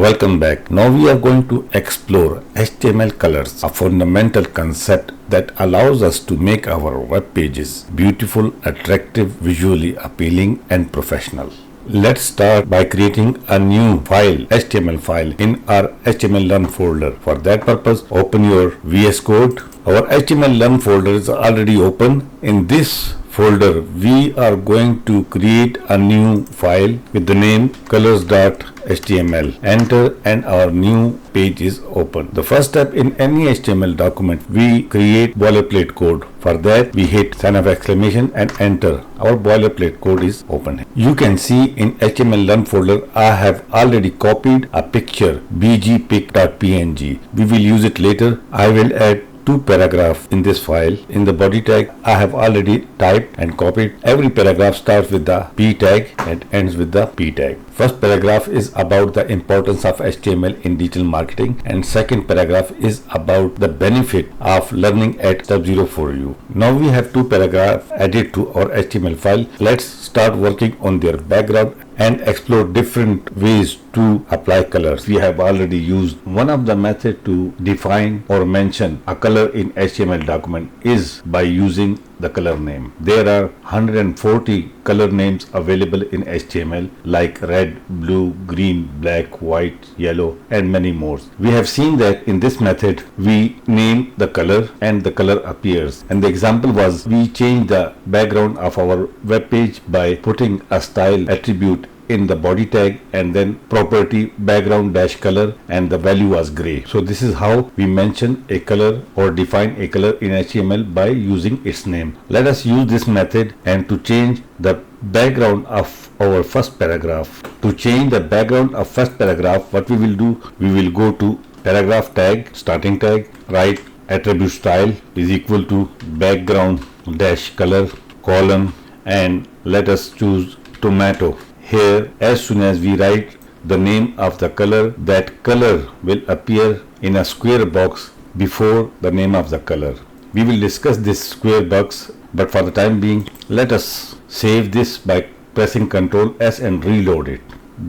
Welcome back. Now we are going to explore HTML colors, a fundamental concept that allows us to make our web pages beautiful, attractive, visually appealing and professional. Let's start by creating a new file, HTML file in our HTML Learn folder. For that purpose, open your VSCode. Our HTML Learn folder is already open. In this folder, we are going to create a new file with the name colors.html. Enter and our new page is open. The first step in any HTML document, we create boilerplate code. For that, we hit sign of exclamation and enter. Our boilerplate code is open. You can see in HTML Learn folder, I have already copied a picture bgpic.png. We will use it later. I will add two paragraphs in this file. In the body tag, I have already typed and copied. Every paragraph starts with the P tag and ends with the P tag. First paragraph is about the importance of HTML in digital marketing, and second paragraph is about the benefit of learning at step 0 for you. Now we have two paragraphs added to our HTML file. Let's start working on their background and explore different ways to apply colors. We have already used one of the methods to define or mention a color in HTML document is by using the color name. There are 140 color names available in HTML like red, blue, green, black, white, yellow and many more. We have seen that in this method we name the color and the color appears, and the example was we change the background of our web page by putting a style attribute in the body tag and then property background dash color, and the value was gray. So this is how we mention a color or define a color in HTML by using its name. Let us use this method and to change the background of our first paragraph. To change the background of first paragraph, what we will do, we will go to paragraph tag, starting tag, write attribute style is equal to background dash color colon, and let us choose tomato. Here, as soon as we write the name of the color, that color will appear in a square box before the name of the color. We will discuss this square box, but for the time being, let us save this by pressing Ctrl S and reload it.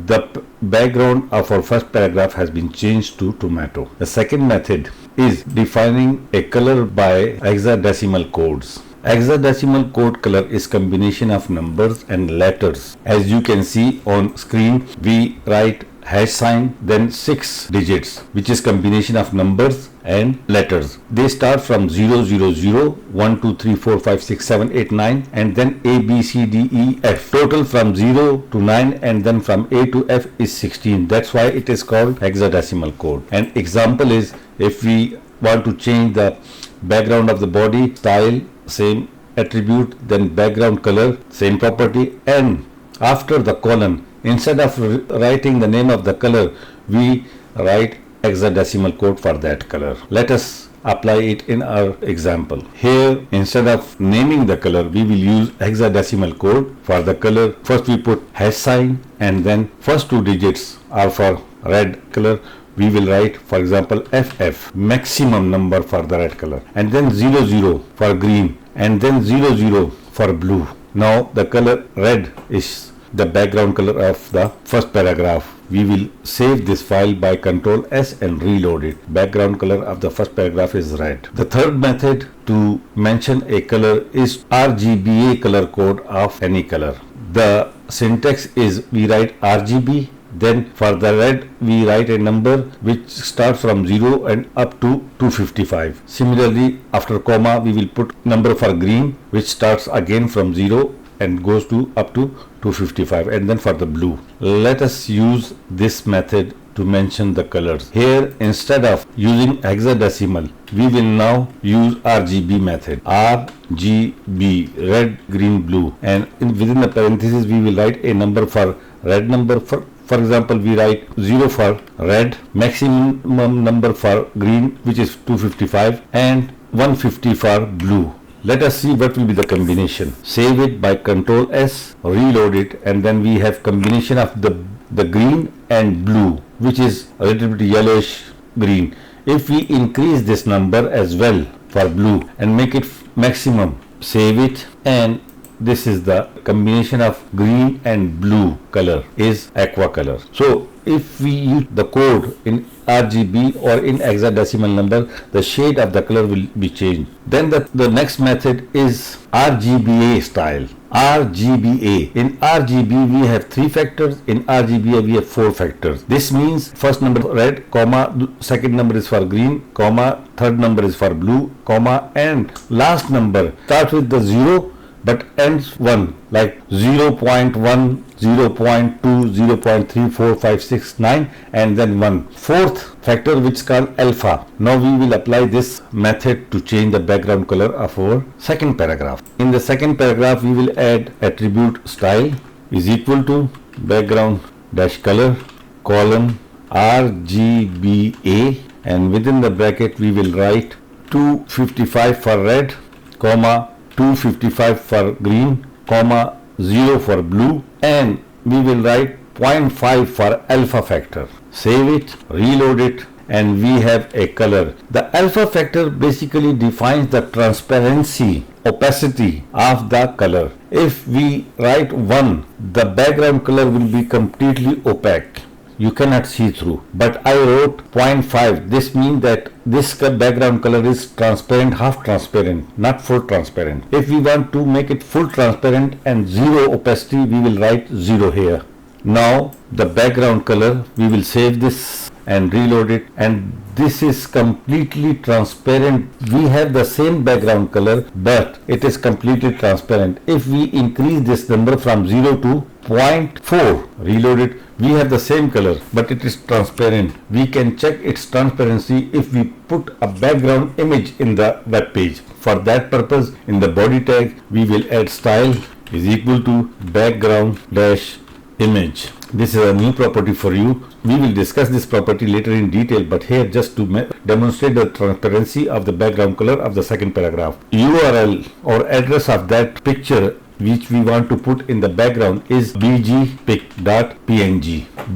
The background of our first paragraph has been changed to tomato. The second method is defining a color by hexadecimal codes. Hexadecimal code color is combination of numbers and letters. As you can see on screen, we write hash sign, then 6 digits, which is combination of numbers and letters. They start from 0, 0, 0, 1, 2, 3, 4, 5, 6, 7, 8, 9, and then A, B, C, D, E, F. Total from 0 to 9, and then from A to F is 16. That's why it is called hexadecimal code. An example is if we want to change the background of the body, style, same attribute, then background color, same property, and after the colon, instead of writing the name of the color, we write hexadecimal code for that color. Let us apply it in our example. Here, instead of naming the color, we will use hexadecimal code for the color. First we put hash sign, and then first 2 digits are for red color. We will write, for example, FF, maximum number for the red color, and then 00 for green, and then 00 for blue. Now the color red is the background color of the first paragraph. We will save this file by Ctrl S and reload it. Background color of the first paragraph is red. The third method to mention a color is RGBA color code of any color. The syntax is we write RGB, then for the red we write a number which starts from 0 and up to 255. Similarly, after comma we will put number for green which starts again from 0 and goes to up to 255, and then for the blue. Let us use this method to mention the colors. Here, instead of using hexadecimal, we will now use RGB method. RGB, red, green, blue, and within the parentheses we will write a number for red number. For example, we write 0 for red, maximum number for green which is 255, and 150 for blue. Let us see what will be the combination. Save it by Ctrl S, reload it, and then we have combination of the green and blue, which is a little bit yellowish green. If we increase this number as well for blue and make it maximum, save it, and this is the combination of green and blue color is aqua color. So if we use the code in RGB or in hexadecimal number, the shade of the color will be changed. Then the next method is RGBA style. RGBA. In RGB we have 3 factors, in RGBA we have 4 factors. This means first number red, comma, second number is for green, comma, third number is for blue, comma, and last number starts with the 0 but ends 1, like 0.1, 0.2, 0.3, 4, 5, 6, 9, and then 1. Fourth factor, which is called alpha. Now we will apply this method to change the background color of our second paragraph. In the second paragraph we will add attribute style is equal to background dash color colon RGBA, and within the bracket we will write 255 for red, comma, 255 for green, comma, 0 for blue, and we will write 0.5 for alpha factor. Save it, reload it, and we have a color. The alpha factor basically defines the transparency, opacity of the color. If we write 1, the background color will be completely opaque. You cannot see through. But I wrote 0.5. This means that this background color is transparent, half transparent, not full transparent. If we want to make it full transparent and 0 opacity, we will write 0 here. Now the background color, we will save this and reload it, and this is completely transparent. We have the same background color, but it is completely transparent. If we increase this number from 0 to 0.4, reload it, we have the same color, but it is transparent. We can check its transparency if we put a background image in the web page. For that purpose, in the body tag, we will add style is equal to background dash image. This is a new property for you. We will discuss this property later in detail, but here just to demonstrate the transparency of the background color of the second paragraph. URL or address of that picture which we want to put in the background is bgpic.png.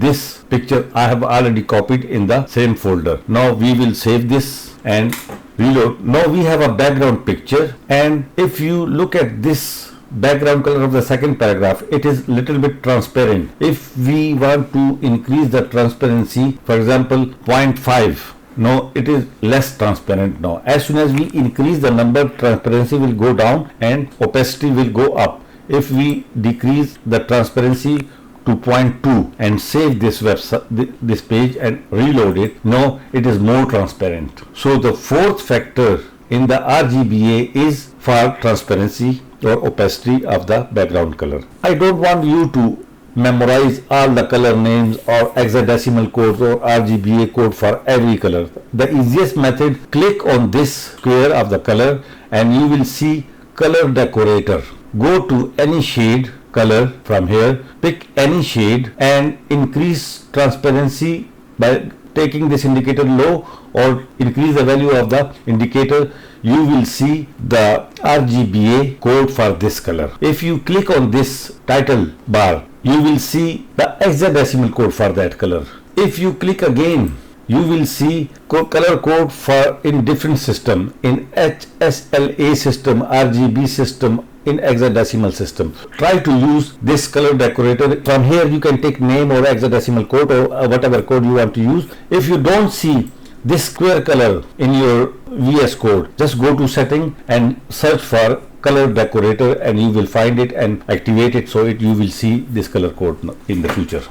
This picture I have already copied in the same folder. Now we will save this and reload. Now we have a background picture, and if you look at this background color of the second paragraph, it is little bit transparent. If we want to increase the transparency, for example 0.5, no, it is less transparent now. As soon as we increase the number, transparency will go down and opacity will go up. If we decrease the transparency to 0.2 and save this this page and reload it, now it is more transparent. So the fourth factor in the RGBA is for transparency or opacity of the background color. I don't want you to memorize all the color names or hexadecimal codes or RGBA code for every color. The easiest method, click on this square of the color and you will see color decorator. Go to any shade color from here, pick any shade and increase transparency by taking this indicator low or increase the value of the indicator. You will see the RGBA code for this color. If you click on this title bar, you will see the hexadecimal code for that color. If you click again, you will see color code for in different system, in HSLA system, RGB system, in hexadecimal system. Try to use this color decorator. From here you can take name or hexadecimal code or whatever code you want to use. If you don't see this square color in your VSCode, just go to setting and search for color decorator and you will find it and activate it, so you will see this color code in the future.